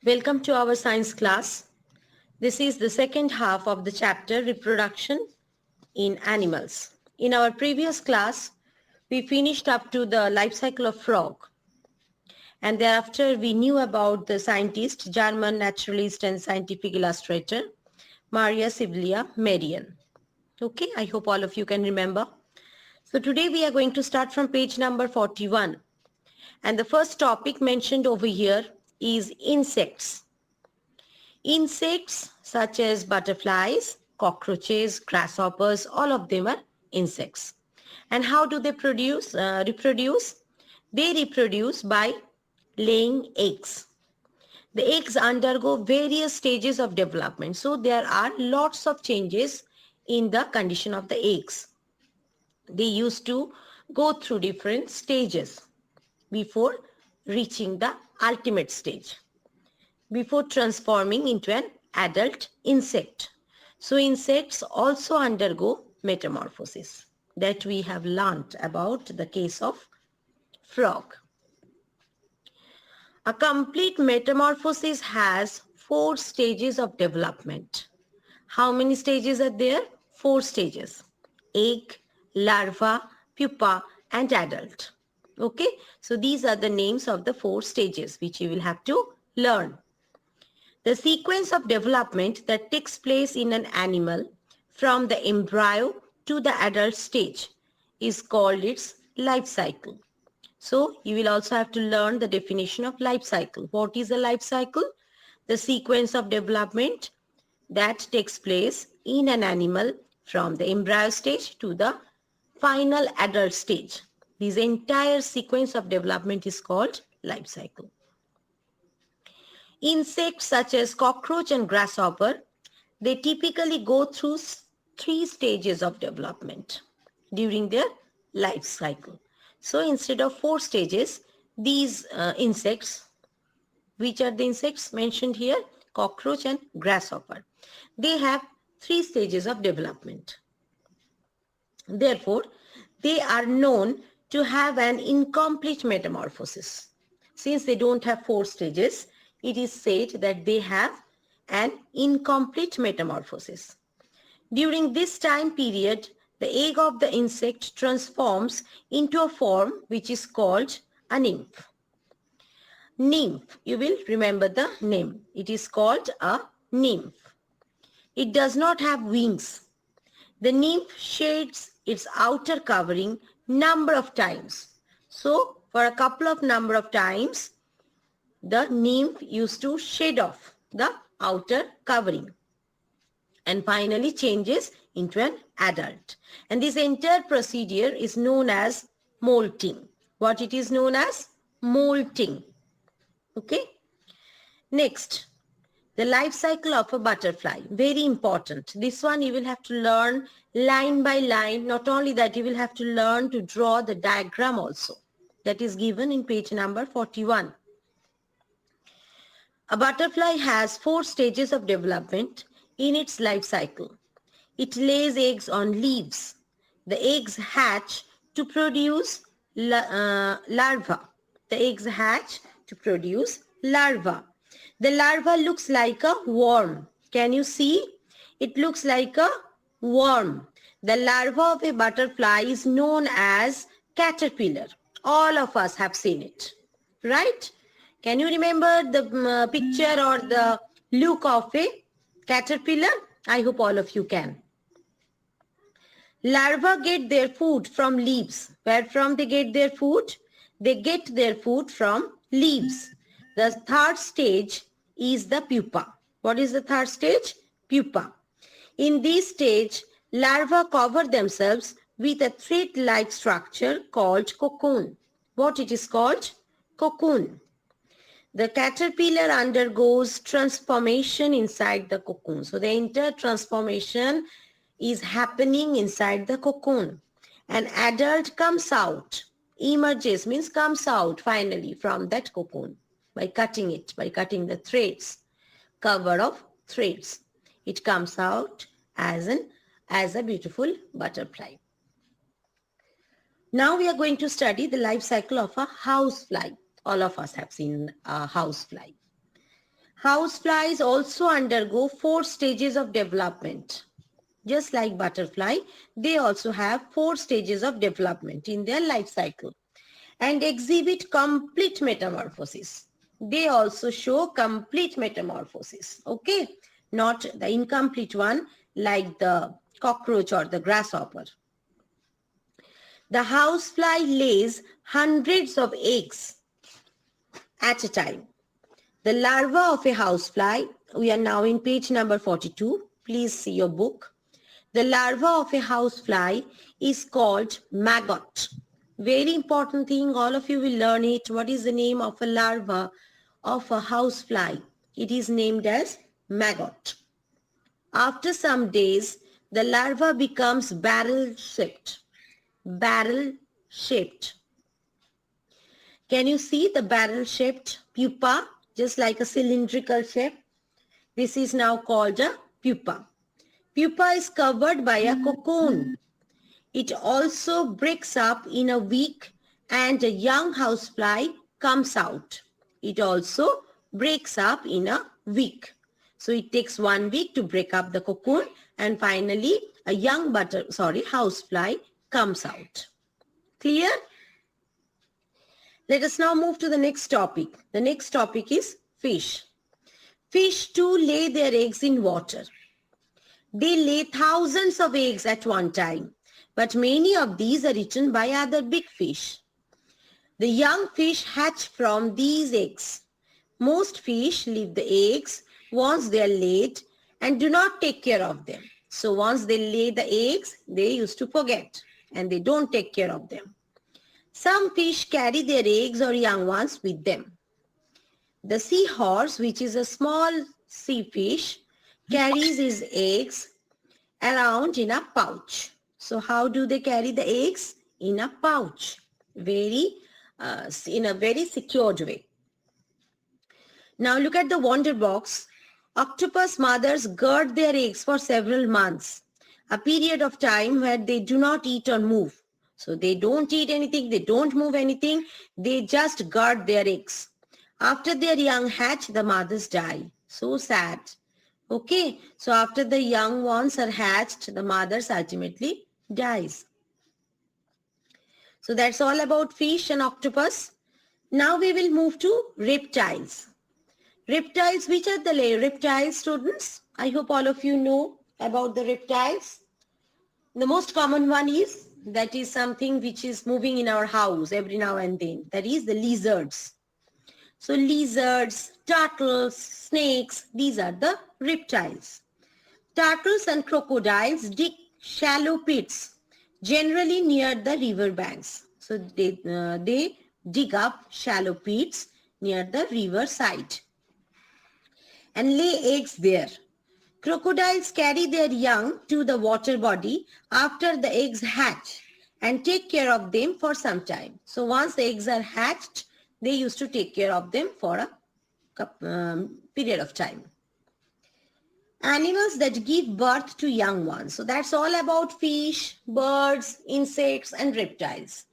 Welcome to our science class. This is the second half of the chapter Reproduction in Animals. In our previous class, we finished up to the life cycle of frog, and thereafter we knew about the scientist, German naturalist and scientific illustrator, Maria Sibylla Merian. Okay, I hope all of you can remember. So today we are going to start from page number 41. And the first topic mentioned over here is insects. Insects such as butterflies, cockroaches, grasshoppers, all of them are insects. And how do they reproduce? They reproduce by laying eggs. The eggs undergo various stages of development. So there are lots of changes in the condition of the eggs. They used to go through different stages before reaching the ultimate stage, before transforming into an adult insect. So insects also undergo metamorphosis that we have learnt about the case of frog. A complete metamorphosis has 4 stages of development. How many stages are there? 4 stages. Egg, larva, pupa and adult. Okay, so these are the names of the 4 stages which you will have to learn. The sequence of development that takes place in an animal from the embryo to the adult stage is called its life cycle. So you will also have to learn the definition of life cycle. What is a life cycle? The sequence of development that takes place in an animal from the embryo stage to the final adult stage. This entire sequence of development is called life cycle. Insects such as cockroach and grasshopper, they typically go through 3 stages of development during their life cycle. So instead of 4 stages, these insects, which are the insects mentioned here, cockroach and grasshopper, they have 3 stages of development. Therefore, they are known to have an incomplete metamorphosis. Since they don't have 4 stages, it is said that they have an incomplete metamorphosis. During this time period, the egg of the insect transforms into a form which is called a nymph. Nymph, you will remember the name. It is called a nymph. It does not have wings. The nymph shades its outer covering number of times. So for a couple of number of times, the nymph used to shed off the outer covering and finally changes into an adult. And this entire procedure is known as molting. What it is known as? Molting. Okay. Next, the life cycle of a butterfly. Very important. This one you will have to learn line by line. Not only that, you will have to learn to draw the diagram also. That is given in page number 41. A butterfly has 4 stages of development in its life cycle. It lays eggs on leaves. The eggs hatch to produce larva. The eggs hatch to produce larva. The larva looks like a worm. Can you see? It looks like a worm. The larva of a butterfly is known as caterpillar. All of us have seen it, right? Can you remember the picture or the look of a caterpillar? I hope all of you can. Larvae get their food from leaves. Where from they get their food? They get their food from leaves. The third stage is the pupa. What is the third stage? Pupa. In this stage, larvae cover themselves with a thread-like structure called cocoon. What it is called? Cocoon. The caterpillar undergoes transformation inside the cocoon. So the entire transformation is happening inside the cocoon. An adult comes out, emerges means comes out finally from that cocoon by cutting it, by cutting the threads, cover of threads. It comes out as a beautiful butterfly. Now we are going to study the life cycle of a housefly. All of us have seen a housefly. Houseflies also undergo 4 stages of development. Just like butterfly, they also have 4 stages of development in their life cycle and exhibit complete metamorphosis. They also show complete metamorphosis. Okay, not the incomplete one like the cockroach or the grasshopper. The housefly lays hundreds of eggs at a time. The larva of a housefly, we are now in page number 42. Please see your book. The larva of a housefly is called maggot. Very important thing, all of you will learn it. What is the name of a larva of a housefly? It is named as maggot. After some days, the larva becomes barrel-shaped. Barrel-shaped. Can you see the barrel-shaped pupa? Just like a cylindrical shape. This is now called a pupa. Pupa is covered by a cocoon. It also breaks up in a week and a young housefly comes out. It also breaks up in a week. So it takes 1 week to break up the cocoon and finally a young housefly comes out. Clear? Let us now move to the next topic. The next topic is fish. Fish too lay their eggs in water. They lay thousands of eggs at one time, but many of these are eaten by other big fish. The young fish hatch from these eggs. Most fish leave the eggs once they are laid and do not take care of them. So once they lay the eggs, they used to forget and they don't take care of them. Some fish carry their eggs or young ones with them. The seahorse, which is a small sea fish, carries his eggs around in a pouch. So how do they carry the eggs? In a pouch. In a very secured way. Now look at the wonder box. Octopus mothers guard their eggs for several months, a period of time where they do not eat or move. So they don't eat anything, they don't move anything, they just guard their eggs. After their young hatch, the mothers die. So sad. Okay, so after the young ones are hatched, the mothers ultimately dies. So that's all about fish and octopus. Now we will move to reptiles. Reptiles, which are the reptiles, students? I hope all of you know about the reptiles. The most common one is, that is something which is moving in our house every now and then. That is the lizards. So lizards, turtles, snakes, these are the reptiles. Turtles and crocodiles dig shallow pits, generally near the river banks. So they dig up shallow pits near the river side and lay eggs there. Crocodiles carry their young to the water body after the eggs hatch and take care of them for some time. So once the eggs are hatched, they used to take care of them for a period of time. Animals that give birth to young ones. So that's all about fish, birds, insects, and reptiles.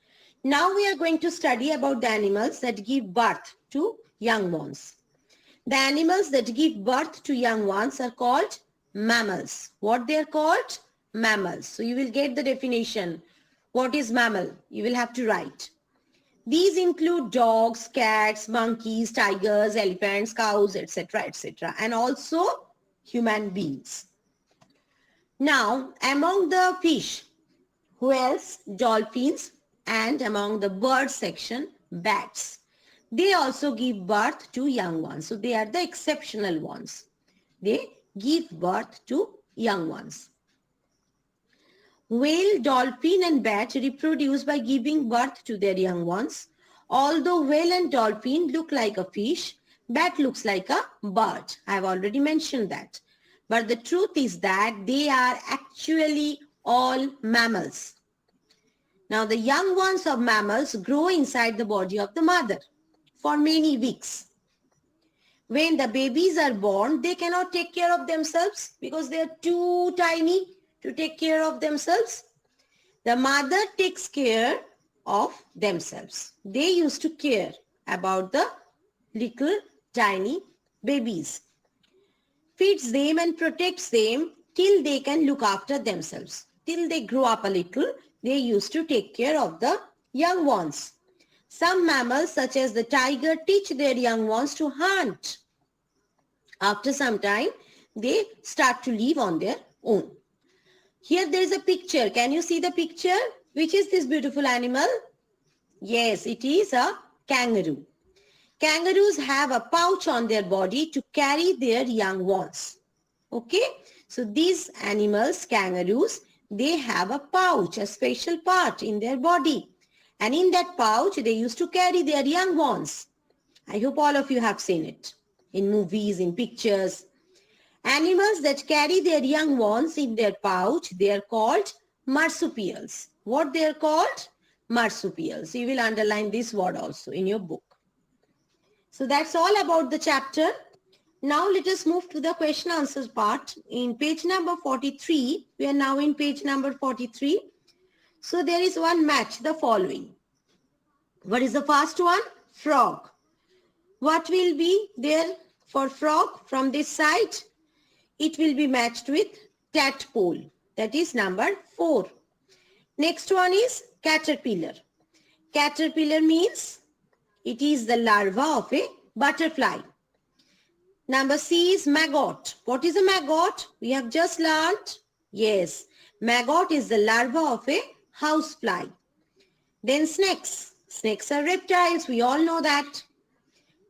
Now we are going to study about the animals that give birth to young ones. The animals that give birth to young ones are called mammals. What they are called? Mammals. So you will get the definition. What is mammal? You will have to write. These include dogs, cats, monkeys, tigers, elephants, cows, etc., etc., and also human beings. Now, among the fish, who else? Dolphins, and among the bird section, bats. They also give birth to young ones. So they are the exceptional ones. They give birth to young ones. Whale, dolphin and bat reproduce by giving birth to their young ones. Although whale and dolphin look like a fish, bat looks like a bird. I have already mentioned that. But the truth is that they are actually all mammals. Now the young ones of mammals grow inside the body of the mother for many weeks. When the babies are born, they cannot take care of themselves because they are too tiny to take care of themselves. The mother takes care of themselves. They used to care about the little tiny babies, feeds them and protects them till they can look after themselves. Till they grow up a little, they used to take care of the young ones. Some mammals such as the tiger teach their young ones to hunt. After some time, they start to live on their own. Here there is a picture. Can you see the picture? Which is this beautiful animal? Yes, it is a kangaroo. Kangaroos have a pouch on their body to carry their young ones. Okay, so these animals, kangaroos, they have a pouch, a special part in their body. And in that pouch, they used to carry their young ones. I hope all of you have seen it in movies, in pictures. Animals that carry their young ones in their pouch, they are called marsupials. What they are called? Marsupials. You will underline this word also in your book. So that's all about the chapter. Now let us move to the question answers part. In page number 43, we are now in page number 43. So there is one match, the following. What is the first one? Frog. What will be there for frog from this side? It will be matched with tadpole. That is number 4. Next one is caterpillar. Caterpillar means it is the larva of a butterfly. Number C is maggot. What is a maggot? We have just learned. Yes, maggot is the larva of a housefly. Then snakes. Snakes are reptiles. We all know that.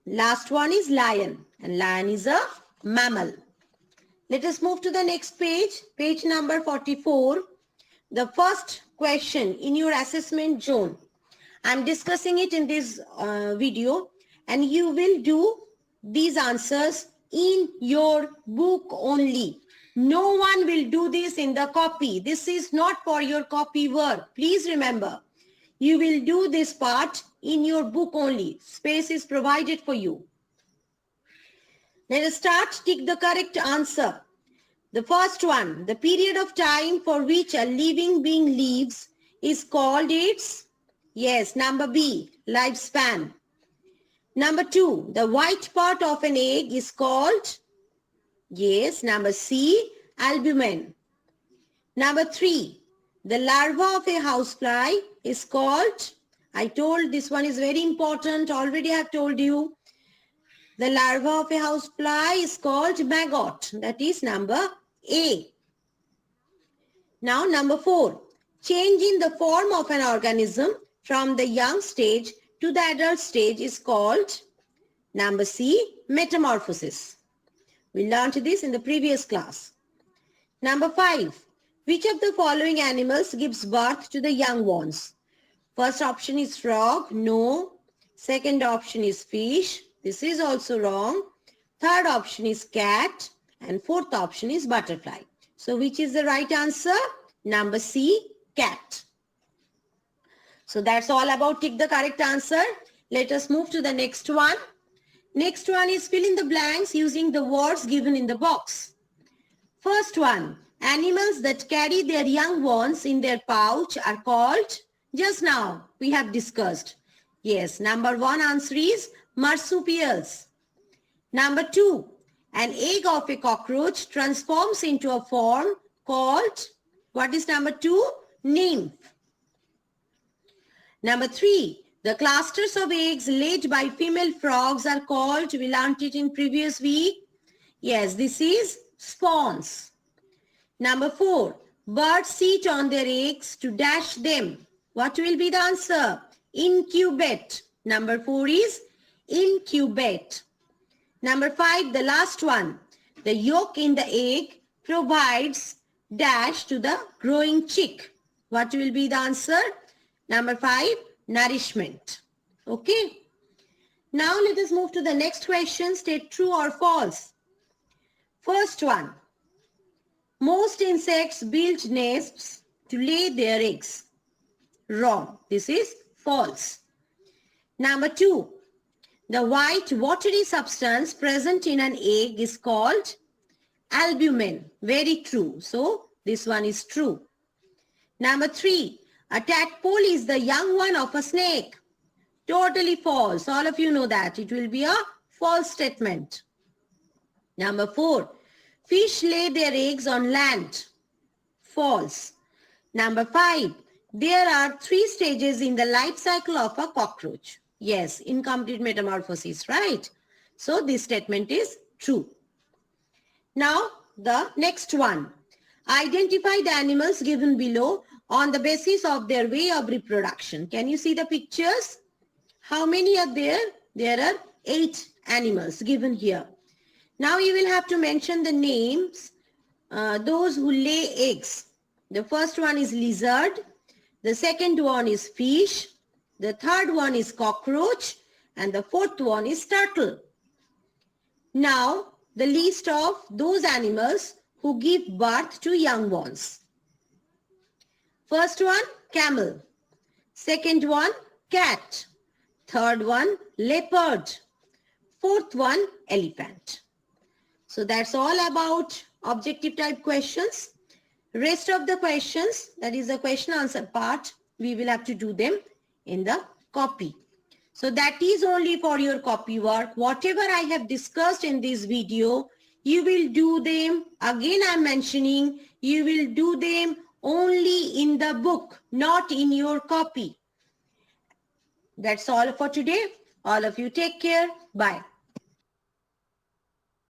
Last one is lion. And lion is a mammal. Let us move to the next page. Page number 44. The first question in your assessment zone. I am discussing it in this video. And you will do these answers in your book only. No one will do this in the copy. This is not for your copy work. Please remember, you will do this part in your book only. Space is provided for you. Let us start. Tick the correct answer. The first one, the period of time for which a living being lives is called its, yes, number B, lifespan. Number 2, the white part of an egg is called, yes, number C, albumen. Number 3, the larva of a housefly is called, I told this one is very important, already I have told you. The larva of a housefly is called maggot. That is number A. Now number 4, change in the form of an organism from the young stage to the adult stage is called, number C, metamorphosis. We learned this in the previous class. Number 5, which of the following animals gives birth to the young ones? First option is frog, no. Second option is fish, this is also wrong. Third option is cat and fourth option is butterfly. So which is the right answer? Number C, cat. So that's all about tick the correct answer. Let us move to the next one. Next one is fill in the blanks using the words given in the box. First one, animals that carry their young ones in their pouch are called, just now we have discussed. Yes, number 1 answer is marsupials. Number 2, an egg of a cockroach transforms into a form called, what is number 2? Nymph. Number 3, the clusters of eggs laid by female frogs are called, we learned it in previous week. Yes, this is spawns. Number 4, birds sit on their eggs to dash them. What will be the answer? Incubate. Number 4 is incubate. Number 5, the last one, the yolk in the egg provides dash to the growing chick. What will be the answer? Number 5, nourishment. Okay. Now let us move to the next question. State true or false. First one. Most insects build nests to lay their eggs. Wrong. This is false. Number 2. The white watery substance present in an egg is called albumen. Very true. So this one is true. Number 3. A tadpole is the young one of a snake. Totally false. All of you know that. It will be a false statement. Number 4, fish lay their eggs on land. False. Number 5, there are 3 stages in the life cycle of a cockroach. Yes, incomplete metamorphosis, right? So this statement is true. Now the next one. Identify the animals given below on the basis of their way of reproduction. Can you see the pictures? How many are there? There are 8 animals given here. Now you will have to mention the names, those who lay eggs. The first one is lizard. The second one is fish. The third one is cockroach. And the fourth one is turtle. Now the list of those animals who give birth to young ones. First one, camel. Second one, cat. Third one, leopard. Fourth one, elephant. So that's all about objective type questions. Rest of the questions, that is the question answer part, we will have to do them in the copy. So that is only for your copy work. Whatever I have discussed in this video, you will do them, again I am mentioning, you will do them only in the book, not in your copy. That's all for today. All of you take care. Bye.